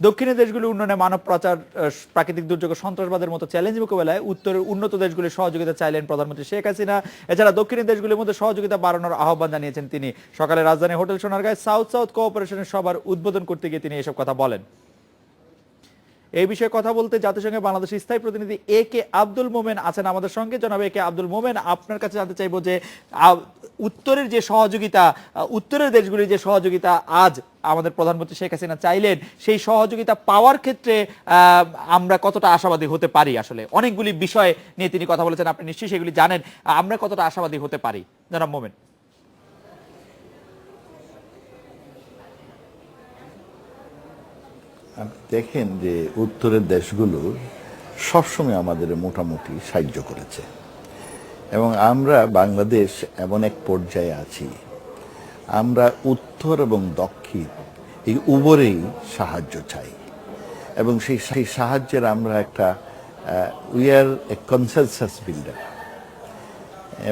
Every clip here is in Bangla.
দক্ষিণের দেশগুলি উন্নয়নে মানব পাচার, প্রাকৃতিক দুর্যোগ, সন্ত্রাসবাদের মতো চ্যালেঞ্জ মোকাবেলায় উত্তরের উন্নত দেশগুলির সহযোগিতা চাইলেন প্রধানমন্ত্রী শেখ হাসিনা। এছাড়া দক্ষিণের দেশগুলির মধ্যে সহযোগিতা বাড়ানোর আহ্বান জানিয়েছেন তিনি। সকালে রাজধানী হোটেল সোনারগাঁয় সাউথ সাউথ কোঅপারেশনের সভার উদ্বোধন করতে গিয়ে তিনি এসব কথা বলেন। এই বিষয়ে কথা বলতে জাতিসংঘে বাংলাদেশের স্থায়ী প্রতিনিধি এ কে আব্দুল মোমেন আছেন আমাদের সঙ্গে। জনাব এ কে আব্দুল মোমেন, আপনার কাছে জানতে চাইবো যে উত্তরের যে সহযোগিতা, উত্তরের দেশগুলির যে সহযোগিতা আজ আমাদের প্রধানমন্ত্রী শেখ হাসিনা চাইলেন, সেই সহযোগিতা পাওয়ার ক্ষেত্রে আমরা কতটা আশাবাদী হতে পারি? আসলে অনেকগুলি বিষয় নিয়ে তিনি কথা বলেছেন, আপনি নিশ্চয়ই সেগুলি জানেন। আমরা কতটা আশাবাদী হতে পারি, জনাব মোমেন? দেখেন যে উত্তরের দেশগুলো সবসময় আমাদের মোটামুটি সাহায্য করেছে, এবং আমরা বাংলাদেশ এমন এক পর্যায়ে আছি, আমরা উত্তর এবং দক্ষিণ এই উভয়েই সাহায্য চাই, এবং সেই সাহায্যের আমরা একটা we are A consensus builder.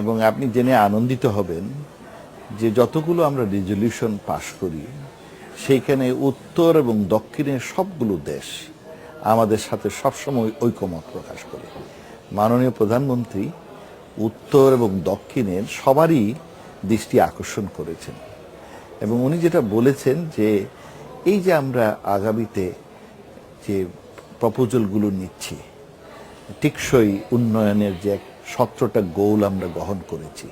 এবং আপনি জেনে আনন্দিত হবেন যে যতগুলো আমরা রেজলিউশন পাশ করি, সেইখানে উত্তর এবং দক্ষিণের সবগুলো দেশ আমাদের সাথে সবসময় ঐকমত প্রকাশ করে। মাননীয় প্রধানমন্ত্রী উত্তর এবং দক্ষিণের সবারই দৃষ্টি আকর্ষণ করেছেন, এবং উনি যেটা বলেছেন যে এই যে আমরা আগামীতে যে প্রপোজালগুলো নিচ্ছি, টেকসই উন্নয়নের যে 17টা গোল আমরা গ্রহণ করেছি,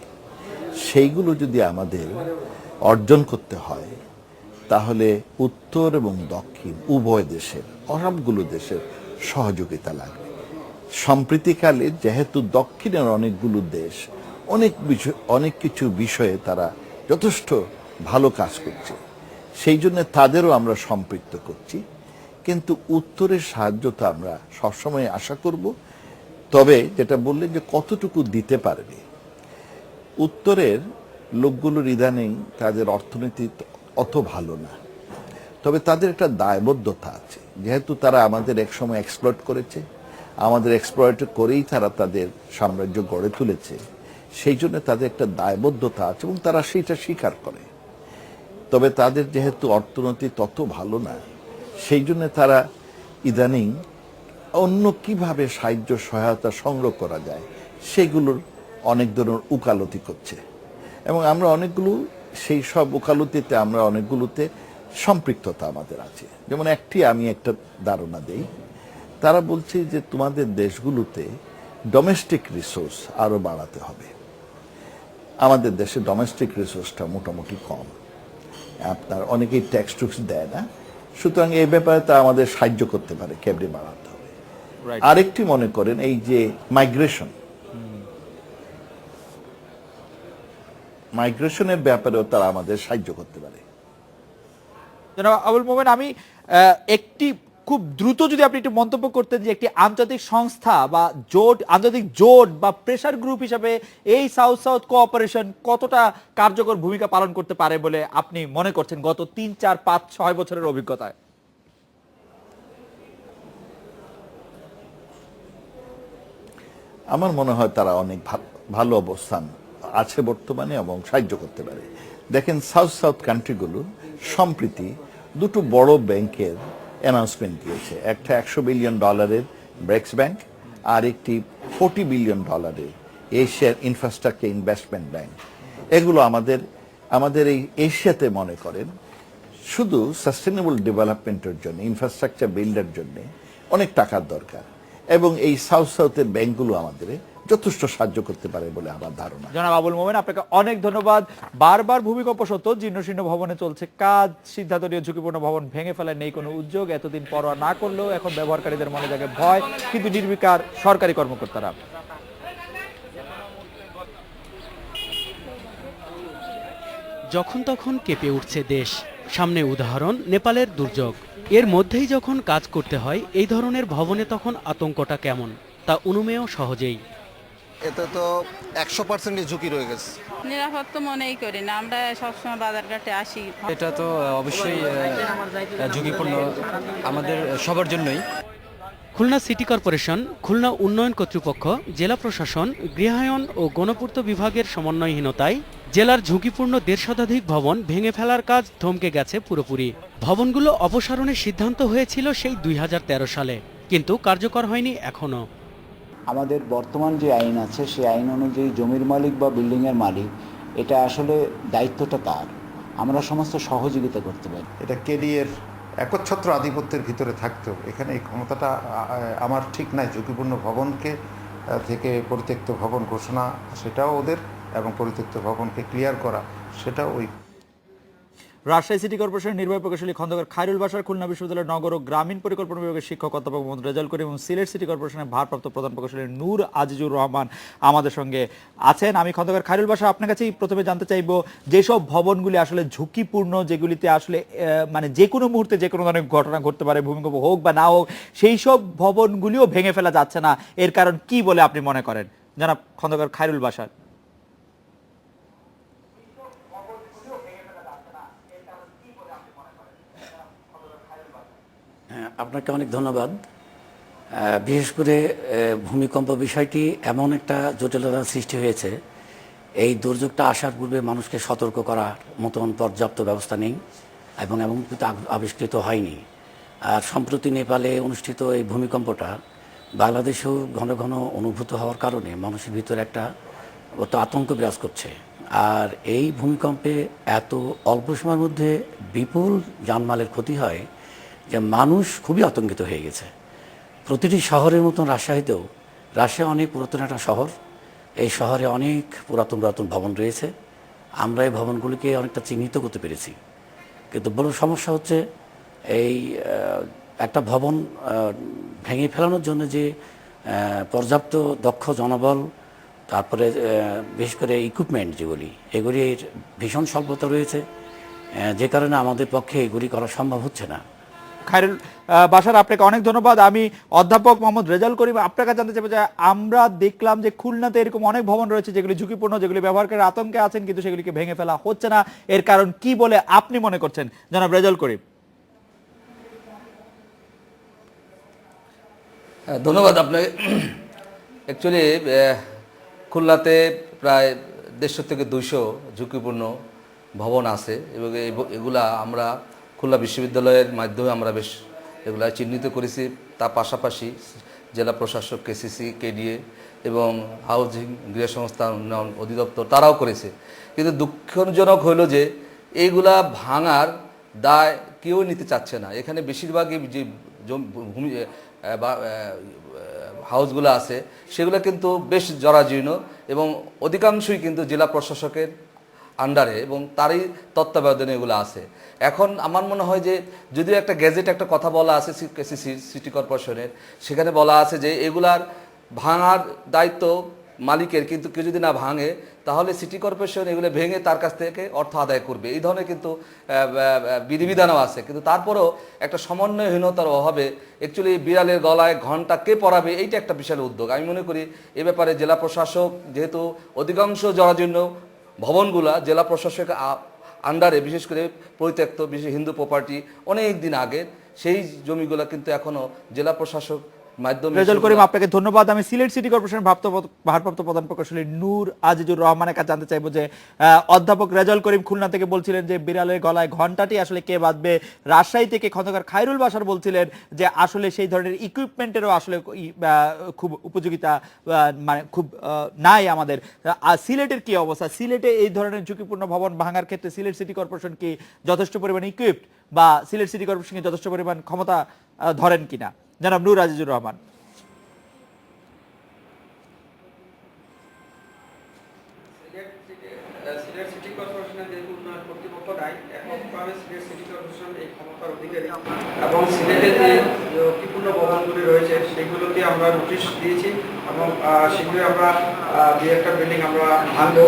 সেইগুলো যদি আমাদের অর্জন করতে হয়, তাহলে উত্তর এবং দক্ষিণ উভয় দেশের, সবগুলো দেশের সহযোগিতা লাগবে। সম্প্রতিকালে যেহেতু দক্ষিণের অনেকগুলো দেশ অনেক কিছু বিষয়ে তারা যথেষ্ট ভালো কাজ করছে, সেই জন্য তাদেরও আমরা সম্পৃক্ত করছি, কিন্তু উত্তরের সাহায্য তো আমরা সবসময় আশা করব। তবে যেটা বললেন যে কতটুকু দিতে পারবে, উত্তরের লোকগুলোর ইদানিং তাদের অর্থনীতি অত ভালো না, তবে তাদের একটা দায়বদ্ধতা আছে, যেহেতু তারা আমাদের একসময় এক্সপ্লয়েট করেছে, আমাদের এক্সপ্লয়েট করেই তারা তাদের সাম্রাজ্য গড়ে তুলেছে, সেই জন্য তাদের একটা দায়বদ্ধতা আছে এবং তারা সেইটা স্বীকার করে। তবে তাদের যেহেতু অর্থনীতি তত ভালো না, সেই জন্য তারা ইদানিং অন্য কিভাবে সাহায্য সহায়তা সংগ্রহ করা যায় সেগুলোর অনেক ধরনের উকালতি করছে, এবং আমরা অনেকগুলো সেই সব ওকালতিতে আমরা অনেকগুলোতে সম্পৃক্ততা আমাদের আছে। যেমন আমি একটা ধারণা দেই, তারা বলছে যে তোমাদের দেশগুলোতে ডোমেস্টিক রিসোর্স আরো বাড়াতে হবে। আমাদের দেশে ডোমেস্টিক রিসোর্সটা মোটামুটি কম, আপনার অনেকেই ট্যাক্স টুক্স দেয় না, সুতরাং এই ব্যাপারে তা আমাদের সাহায্য করতে পারে, কেবলি বাড়াতে হবে। আরেকটি মনে করেন এই যে মাইগ্রেশনের ব্যাপারেও তারা আমাদের সাহায্য করতে পারে। জনাব আবুল মোমেন, আমি একটি খুব দ্রুত যদি আপনি একটু মন্তব্য করতেন যে একটি আন্তর্জাতিক সংস্থা বা জোট, আন্তর্জাতিক জোট বা প্রেসার গ্রুপ হিসাবে এই সাউথ সাউথ কোঅপারেশন কতটা কার্যকর ভূমিকা পালন করতে পারে বলে আপনি মনে করছেন গত 3, 4, 5, 6 বছরের অভিজ্ঞতায়? আমার মনে হয় তারা অনেক ভালো অবস্থান আছে বর্তমানে এবং সাহায্য করতে পারে। দেখেন সাউথ সাউথ কান্ট্রিগুলো সম্প্রতি দুটো বড় ব্যাংকের অ্যানাউন্সমেন্ট দিয়েছে, একটা $100 বিলিয়ন ব্রেক্স ব্যাংক, আর একটি $40 বিলিয়ন এশিয়ার ইনফ্রাস্ট্রাকচার ইনভেস্টমেন্ট ব্যাংক। এগুলো আমাদের এই এশিয়াতে মনে করেন শুধু সাস্টেনেবল ডেভেলপমেন্টের জন্য, ইনফ্রাস্ট্রাকচার বিল্ডের জন্য অনেক টাকার দরকার, এবং এই সাউথ সাউথের ব্যাংকগুলো আমাদের যথেষ্ট সাহায্য করতে পারে বলে আমার ধারণা। জনাব আবুল মোমেন, আপনাকে অনেক ধন্যবাদ। বারবার ভূমিকম্প সত্ত্বেও জীর্ণশীর্ণ ভবনে চলছে কাজ, সিদ্ধান্ত নিয়ে ঝুঁকিপূর্ণ ভবন ভেঙে ফেলার নেই কোনো উদ্যোগ। এতদিন পরোয়া না করলেও এখন ব্যবহারকারীদের মনে জাগে ভয়, কিন্তু নির্বিকার সরকারি কর্মকর্তারা। যখন তখন কেঁপে উঠছে দেশ, সামনে উদাহরণ নেপালের দুর্যোগ। এর মধ্যেই যখন কাজ করতে হয় এই ধরনের ভবনে, তখন আতঙ্কটা কেমন তা অনুমেয় সহজেই। এতে তো 100% ঝুঁকি রয়ে গেছে। নিরাপদ তো মনেই করি না, আমরা সবসময় বাজারঘাটে আসি। এটা তো অবশ্যই ঝুঁকিপূর্ণ আমাদের সবার জন্যই। খুলনা সিটি কর্পোরেশন, খুলনা উন্নয়ন কর্তৃপক্ষ, জেলা প্রশাসন, গৃহায়ন ও গণপূর্ত বিভাগের সমন্বয়হীনতায় জেলার ঝুঁকিপূর্ণ 1.5 শতাধিক ভবন ভেঙে ফেলার কাজ থমকে গেছে পুরোপুরি। ভবনগুলো অপসারণের সিদ্ধান্ত হয়েছিল সেই 2013 সালে, কিন্তু কার্যকর হয়নি এখনো। আমাদের বর্তমান যে আইন আছে সেই আইন অনুযায়ী জমির মালিক বা বিল্ডিংয়ের মালিক, এটা আসলে দায়িত্বটা তার। আমরা সমস্ত সহযোগিতা করতে পারি। এটা কেডিএর একচ্ছত্র আধিপত্যের ভিতরে থাকতেও এখানে এই ক্ষমতাটা আমার ঠিক নাই। ঝুঁকিপূর্ণ ভবনকে থেকে পরিত্যক্ত ভবন ঘোষণা সেটাও ওদের, এবং পরিত্যক্ত ভবনকে ক্লিয়ার করা সেটাও ওই। রাজশাহী সিটি কর্পোরেশনের নির্বাহী প্রকৌশলী খন্দকার খায়রুল বাশার, খুলনা বিশ্ববিদ্যালয়ের নগর ও গ্রামীণ পরিকল্পনা বিভাগের শিক্ষক অধ্যাপক মোহাম্মদ রেজাউল করিম এবং সিলেট সিটি কর্পোরেশনের ভারপ্রাপ্ত প্রধান প্রকৌশলী নূর আজিজুর রহমান আমাদের সঙ্গে আছেন। আমি খন্দকার খায়রুল বাশা, আপনার কাছেই প্রথমে জানতে চাইব, যেসব ভবনগুলি আসলে ঝুঁকিপূর্ণ, যেগুলিতে আসলে মানে যে কোনো মুহূর্তে যে কোনো ধরনের ঘটনা ঘটতে পারে, ভূমিকম্প হোক বা না হোক, সেই সব ভবনগুলিও ভেঙে ফেলা যাচ্ছে না, এর কারণ কি বলে আপনি মনে করেন জনাব খন্দকার খায়রুল বাশার? আপনাকে অনেক ধন্যবাদ। বিশেষ করে ভূমিকম্প বিষয়টি এমন একটা জটিলতার সৃষ্টি হয়েছে, এই দুর্যোগটা আসার পূর্বে মানুষকে সতর্ক করার মতন পর্যাপ্ত ব্যবস্থা নেই এবং এমন কিন্তু আবিষ্কৃত হয়নি। আর সম্প্রতি নেপালে অনুষ্ঠিত এই ভূমিকম্পটা বাংলাদেশেও ঘন ঘন অনুভূত হওয়ার কারণে মানুষের ভিতরে একটা আতঙ্ক বিরাজ করছে। আর এই ভূমিকম্পে এত অল্প সময়ের মধ্যে বিপুল জানমালের ক্ষতি হয় যে মানুষ খুবই আতঙ্কিত হয়ে গেছে। প্রতিটি শহরের মতন রাজশাহীতেও, রাজশাহী অনেক পুরাতন একটা শহর, এই শহরে অনেক পুরাতন পুরাতন ভবন রয়েছে। আমরা এই ভবনগুলিকে অনেকটা চিহ্নিত করতে পেরেছি, কিন্তু বড় সমস্যা হচ্ছে এই একটা ভবন ভেঙে ফেলানোর জন্য যে পর্যাপ্ত দক্ষ জনবল, তারপরে বিশেষ করে ইকুইপমেন্ট যেগুলি, এগুলির ভীষণ স্বল্পতা রয়েছে, যে কারণে আমাদের পক্ষে এগুলি করা সম্ভব হচ্ছে না। খায়রুল বাশার, আপনাকে অনেক ধন্যবাদ। আমি অধ্যাপক মোহাম্মদ রেজাউল করিম, আপনার কাছে জানতে চাইবো যে আমরা দেখলাম যে খুলনাতে এরকম অনেক ভবন রয়েছে যেগুলি ঝুঁকিপূর্ণ, যেগুলি ব্যবহারকারীর আতঙ্কে আছেন, কিন্তু সেগুলিকে ভেঙে ফেলা হচ্ছে না, এর কারণ কি বলে আপনি মনে করছেন জনাব রেজাউল করিম? ধন্যবাদ আপনাকে। অ্যাকচুয়ালি খুলনাতে প্রায় 150 থেকে 200 ঝুঁকিপূর্ণ ভবন আছে এবং এগুলা আমরা খুলনা বিশ্ববিদ্যালয়ের মাধ্যমে আমরা বেশ এগুলা চিহ্নিত করেছি। তার পাশাপাশি জেলা প্রশাসক, কেসিসি, কেডিএ এবং হাউজিং গৃহ সংস্থা উন্নয়ন অধিদপ্তর তারাও করেছে। কিন্তু দুঃখজনক হইল যে এইগুলা ভাঙার দায় কেউ নিতে চাচ্ছে না। এখানে বেশিরভাগই যে ভূমি হাউসগুলো আছে সেগুলো কিন্তু বেশ জরাজীর্ণ এবং অধিকাংশই কিন্তু জেলা প্রশাসকের আন্ডারে এবং তারই তত্ত্বাবধানে এগুলো আছে। এখন আমার মনে হয় যে যদিও একটা গ্যাজেট একটা কথা বলা আছে সিটি কর্পোরেশনের, সেখানে বলা আছে যে এগুলার ভাঙার দায়িত্ব মালিকের, কিন্তু কেউ যদি না ভাঙে তাহলে সিটি কর্পোরেশন এগুলো ভেঙে তার কাছ থেকে অর্থ আদায় করবে, এই ধরনের কিন্তু বিধিবিধানও আছে। কিন্তু তারপরেও একটা সমন্বয়হীনতার অভাবে অ্যাকচুয়ালি বিড়ালের গলায় ঘণ্টা কে পড়াবে, এইটা একটা বিশাল উদ্যোগ। আমি মনে করি এ ব্যাপারে জেলা প্রশাসক, যেহেতু অধিকাংশ জরাজীর্ণ ভবনগুলা জেলা প্রশাসক আন্ডারে, বিশেষ করে পরিত্যক্ত, বিশেষ হিন্দু প্রপার্টি অনেক দিন আগের, সেই জমিগুলো কিন্তু এখনো জেলা প্রশাসক মাধ্যমে। রেজাউল করিম, আপনাকে ধন্যবাদ। আমি সিলেট সিটি কর্পোরেশনের ভারপ্রাপ্ত প্রধান প্রকৌশলী নূর আজিজুর রহমানের কাছে জানতে চাইবো যে অধ্যাপক রেজাউল করিম খুলনা থেকে বলছিলেন যে বিড়ালের গলায় ঘণ্টাটি আসলে কে বাঁধবে। রাজশাহী থেকে খন্দকার খায়রুল বাশার বলছিলেন যে আসলে সেই ধরনের ইকুইপমেন্টেরও আসলে খুব উপযোগিতা মানে খুব নাই আমাদের। সিলেটের কি অবস্থা? সিলেটে এই ধরনের ঝুঁকিপূর্ণ ভবন ভাঙার ক্ষেত্রে সিলেট সিটি কর্পোরেশন কি যথেষ্ট পরিমাণ ইকুইপড বা সিলেট সিটি কর্পোরেশন কি যথেষ্ট পরিমাণ ক্ষমতা ধরেন কিনা? জনাব নূর আজিজুর রহমান। সিলেট সিটি কর্পোরেশনের যে উন্নয়ন কর্তৃপক্ষ নাই, এককভাবে সিলেট সিটি কর্পোরেশন এই ক্ষমতার অধিকারী এবং সিলেটে যে ঝুঁকিপূর্ণ ভবনগুলি রয়েছে সেগুলোকে আমরা নোটিশ দিয়েছি এবং শীঘ্রই আমরা যে একটা বিল্ডিং আমরা ভাঙবো।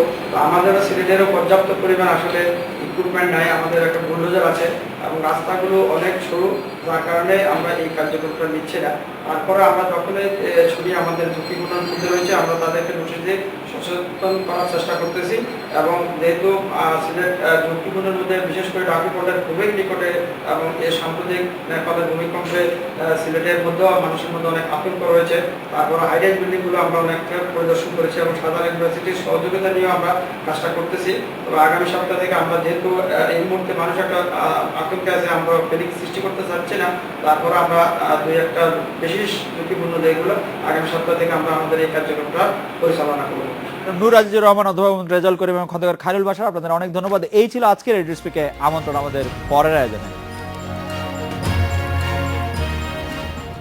আমাদেরও সিলেটেরও পর্যাপ্ত পরিমাণ আসলে ইকুইপমেন্ট নাই, আমাদের একটা বুলডোজার আছে এবং রাস্তাগুলো অনেক সরু, যার কারণে আমরা এই কার্যক্রমটা নিচ্ছি না। তারপরে আমরা যখনই ছবি আমাদের ঝুঁকিপূর্ণ মধ্যে রয়েছে আমরা তাদেরকে নোটিশ দিয়ে সচেতন করার চেষ্টা করতেছি। এবং যেহেতু সিলেট ঝুঁকিপূর্ণের মধ্যে বিশেষ করে ডাকি পোর্টের খুবই নিকটে এবং এই সাম্প্রতিক নেপালের ভূমিকম্পে সিলেটের মধ্যেও মানুষের মধ্যে অনেক আতঙ্ক রয়েছে। তারপর হাইরাইজ বিল্ডিংগুলো আমরা অনেক পরিদর্শন করেছি এবং সাধারণ ইউনিভার্সিটির সহযোগিতা নিয়েও আমরা কাজটা করতেছি। তবে আগামী সপ্তাহ থেকে আমরা যেহেতু এই মুহূর্তে মানুষ একটা আতঙ্কে আছে, আমরা প্যানিক সৃষ্টি করতে চাচ্ছি না, তারপর আমরা দুই একটা বিশেষ ঝুঁকিপূর্ণ যেগুলো আগামী সপ্তাহ থেকে আমরা আমাদের এই কার্যক্রমটা পরিচালনা করব। নূর আজিজুর রহমান, অথবা রেজাউল করিম এবং খন্দকার খায়রুল বাশার, আপনাদের অনেক ধন্যবাদ। এই ছিল আজকের রেডিও স্পিকে আমন্ত্রণ আমাদের পরের আয়োজনে।